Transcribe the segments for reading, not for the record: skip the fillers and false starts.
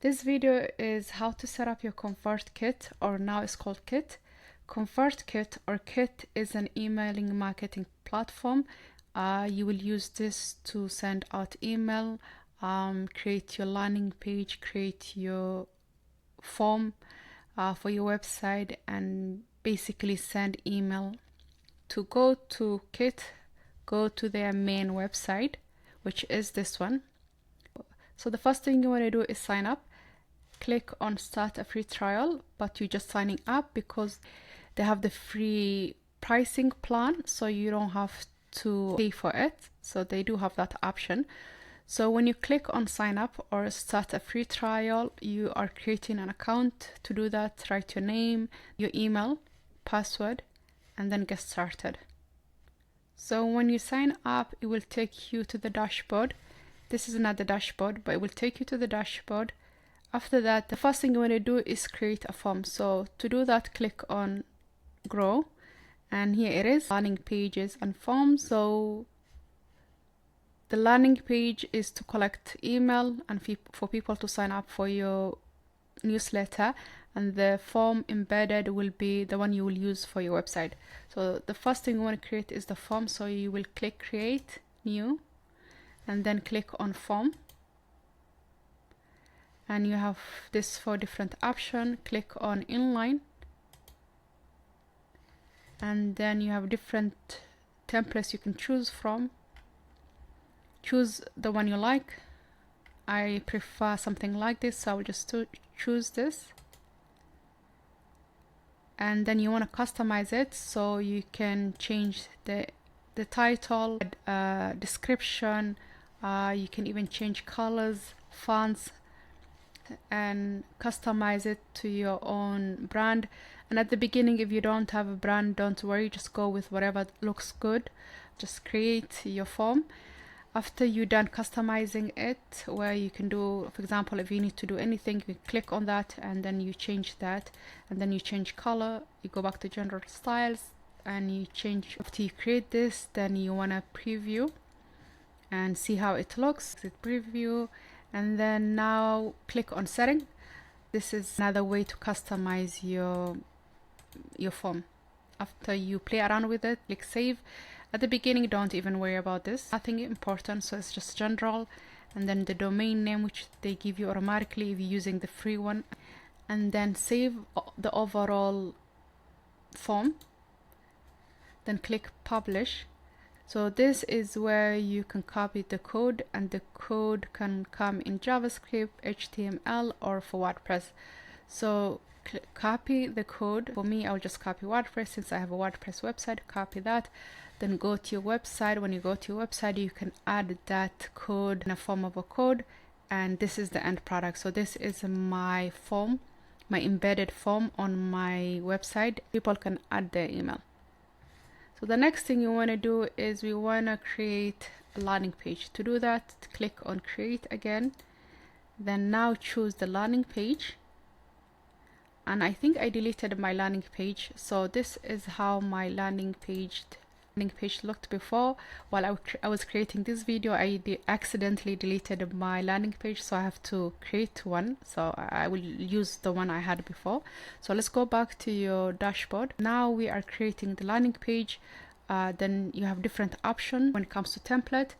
This video is how to set up your Convertkit, or now it's called Kit. Convertkit or Kit is an emailing marketing platform. You will use this to send out email, create your landing page, create your form for your website, and basically send email. To go to Kit, go to their main website, which is this one. So the first thing you want to do is sign up. Click on start a free trial, but you're just signing up because they have the free pricing plan, so you don't have to pay for it. So they do have that option. So when you click on sign up or start a free trial, you are creating an account. To do that, write your name, your email, password, and then get started. So when you sign up, it will take you to the dashboard. This is not the dashboard, but it will take you to the dashboard. After that, the first thing you want to do is create a form. So to do that, click on grow, and here it is, landing pages and forms. So the landing page is to collect email and for people to sign up for your newsletter, and the form embedded will be the one you will use for your website. So the first thing you want to create is the form. So you will click create new and then click on form, and you have this 4 different options. Click on inline, and then you have different templates you can choose from. Choose the one you like. I prefer something like this, so I will just choose this. And then you want to customize it, so you can change the title, description, you can even change colors, fonts, and customize it to your own brand. And at the beginning, if you don't have a brand, don't worry, just go with whatever looks good. Just create your form. After you're done customizing it, where you can do, for example, if you need to do anything, you click on that and then you change that, and then you change color, you go back to general styles and you change. After you create this, then you want to preview and see how it looks. Preview, and then now click on setting. This is another way to customize your form. After you play around with it, click save. At the beginning, don't even worry about this, nothing important, so it's just general. And then the domain name, which they give you automatically if you're using the free one, and then save the overall form, then click publish. So this is where you can copy the code, and the code can come in JavaScript, HTML, or for WordPress. So copy the code. For me, I'll just copy WordPress since I have a WordPress website. Copy that, then go to your website. When you go to your website, you can add that code in a form of a code, and this is the end product. So this is my form, my embedded form on my website. People can add their email. So the next thing you want to do is we want to create a landing page. To do that, click on create again, then now choose the landing page. And I think I deleted my landing page, so this is how my landing page looked before. While I was creating this video, I accidentally deleted my landing page, so I have to create one. So I will use the one I had before. So let's go back to your dashboard. Now we are creating the landing page. Then you have different options when it comes to template.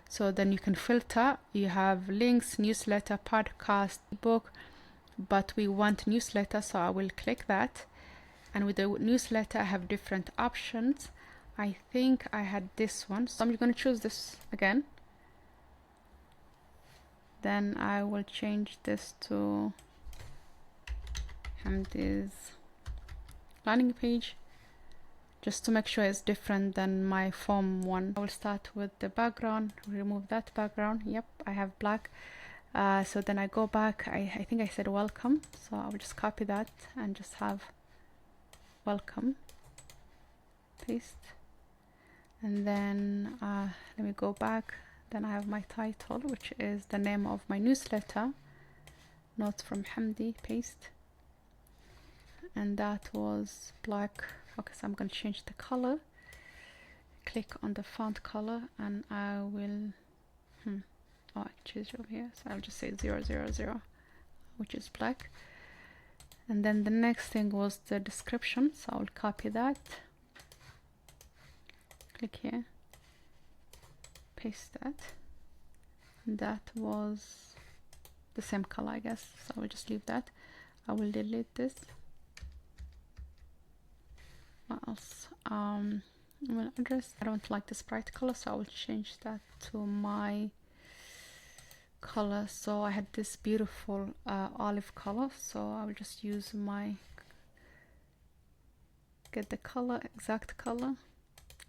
So then you can filter. You have links, newsletter, podcast, ebook, but we want newsletter, so I will click that. And with the newsletter, I have different options. I think I had this one, so I'm going to choose this again. Then I will change this to Hamdi's landing page, just to make sure it's different than my form one. I will start with the background, remove that background. Yep, I have black. So then I go back, I think I said welcome, so I will just copy that and just have welcome, paste. And then let me go back. Then I have my title, which is the name of my newsletter, notes from Hamdi, paste. And that was black. Okay, so I'm going to change the color. Click on the font color, and I will I choose over here, so I'll just say 000. which is black. And then the next thing was the description, so I'll copy that, click here, paste that, and that was the same color, I guess, so I will just leave that. I will delete this. What else? Email address. I don't like this bright color, so I will change that to my color. So I had this beautiful olive color, so I will just use my, get the color, exact color,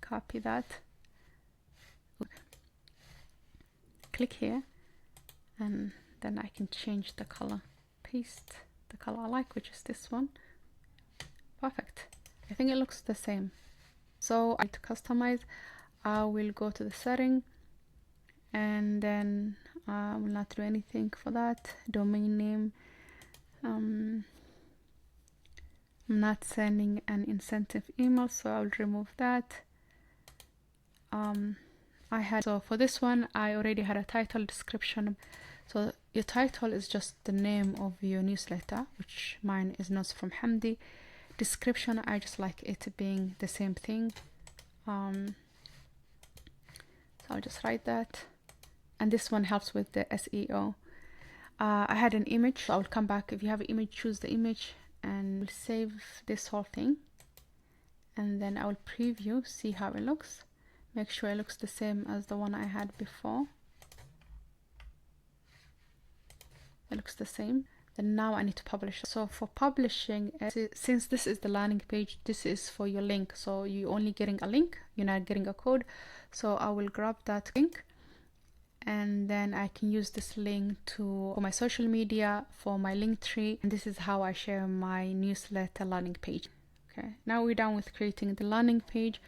copy that, click here, and then I can change the color, paste the color I like, which is this one. Perfect. I think it looks the same. So I need to customize. I will go to the setting, and then I will not do anything for that. Domain name. I'm not sending an incentive email, so I'll remove that. So for this one, I already had a title, description. So your title is just the name of your newsletter, which mine is Notes from Hamdi. Description, I just like it being the same thing. So I'll just write that. And this one helps with the SEO. I had an image, so I'll come back. If you have an image, choose the image, and we'll save this whole thing. And then I will preview, see how it looks. Make sure it looks the same as the one I had before. It looks the same. Then now I need to publish. So for publishing, since this is the landing page, this is for your link. So you're only getting a link, you're not getting a code. So I will grab that link, and then I can use this link for my social media, for my link tree. And this is how I share my newsletter landing page. Okay, now we're done with creating the landing page.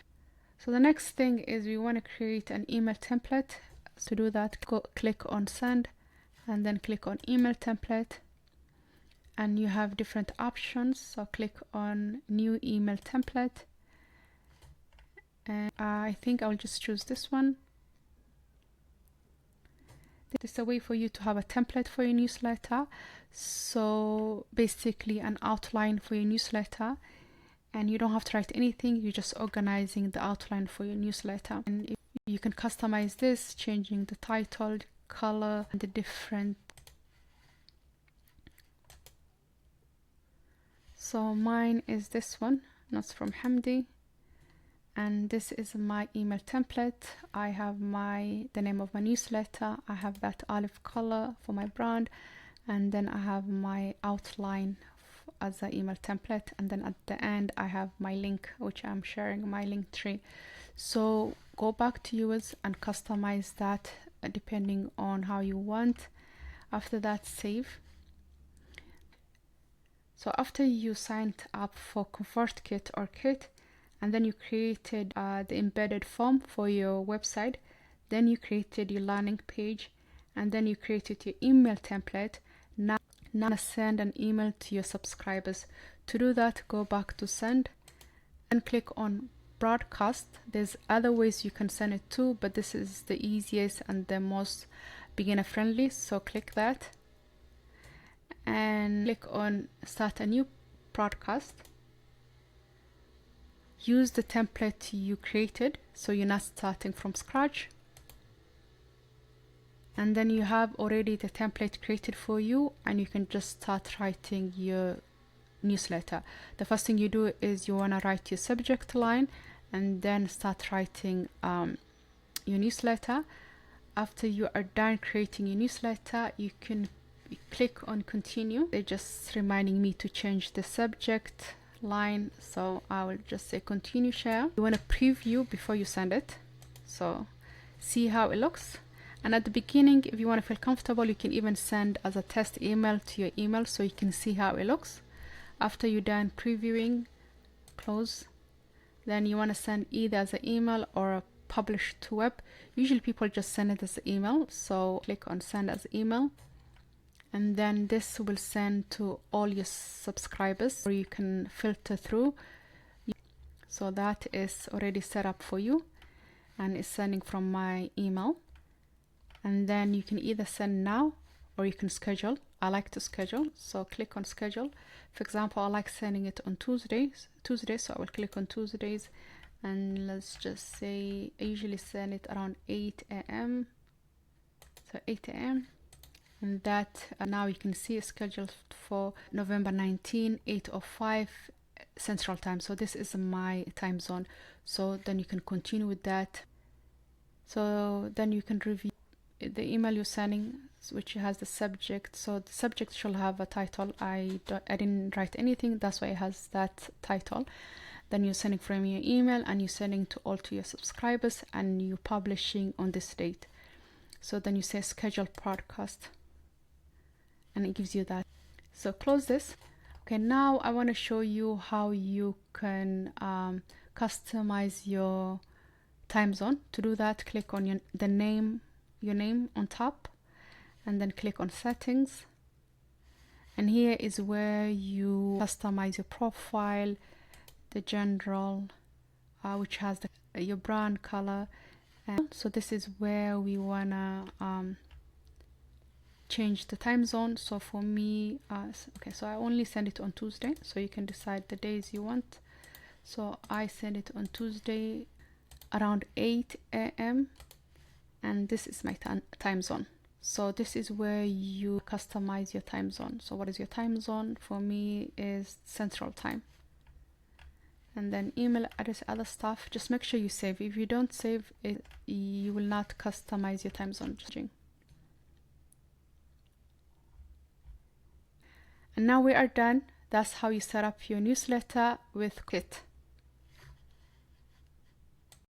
So the next thing is we want to create an email template. To do that, click on send, and then click on email template. And you have different options, so click on new email template, and I think I'll just choose this one. This is a way for you to have a template for your newsletter, so basically an outline for your newsletter, and you don't have to write anything, you're just organizing the outline for your newsletter. And you can customize this, changing the title, color, and the different. So mine is this one, Notes from Hamdi, and this is my email template. I have the name of my newsletter, I have that olive color for my brand, and then I have my outline as an email template, and then at the end I have my link, which I'm sharing my link tree. So go back to yours and customize that depending on how you want. After that, save. So after you signed up for Convertkit or Kit, and then you created the embedded form for your website, then you created your landing page, and then you created your email template. Now send an email to your subscribers. To do that, go back to send and click on broadcast. There's other ways you can send it to, but this is the easiest and the most beginner friendly, so click that and click on start a new broadcast. Use the template you created, so you're not starting from scratch. And then you have already the template created for you, and you can just start writing your newsletter. The first thing you do is you want to write your subject line, and then start writing your newsletter. After you are done creating your newsletter, you can click on continue. They're just reminding me to change the subject line, so I will just say continue share. You want to preview before you send it, so see how it looks. And at the beginning, if you want to feel comfortable, you can even send as a test email to your email so you can see how it looks. After you're done previewing, close. Then you want to send either as an email or a publish to web. Usually people just send it as an email, so click on send as email, and then this will send to all your subscribers, or you can filter through. So that is already set up for you, and it's sending from my email. And then you can either send now or you can schedule. I like to schedule, so click on schedule. For example, I like sending it on Tuesdays, so I will click on Tuesdays, and let's just say I usually send it around 8 a.m. So 8 a.m. and that now you can see it's scheduled for November 19, 8:05 Central Time. So this is my time zone. So then you can continue with that. So then you can review the email you're sending, which has the subject. So the subject should have a title. I didn't write anything, that's why it has that title. Then you're sending from your email, and you're sending to all to your subscribers, and you're publishing on this date. So then you say schedule podcast, and it gives you that. So close this. Okay, now I want to show you how you can customize your time zone. To do that, click on your name on top, and then click on settings, and here is where you customize your profile, the general, which has your brand color. And so this is where we wanna change the time zone. So for me, okay, so I only send it on Tuesday, so you can decide the days you want. So I send it on Tuesday around 8 a.m. and this is my time zone. So this is where you customize your time zone. So what is your time zone? For me is Central Time. And then email address, other stuff, just make sure you save. If you don't save it, you will not customize your time zone. And now we are done. That's how you set up your newsletter with Kit.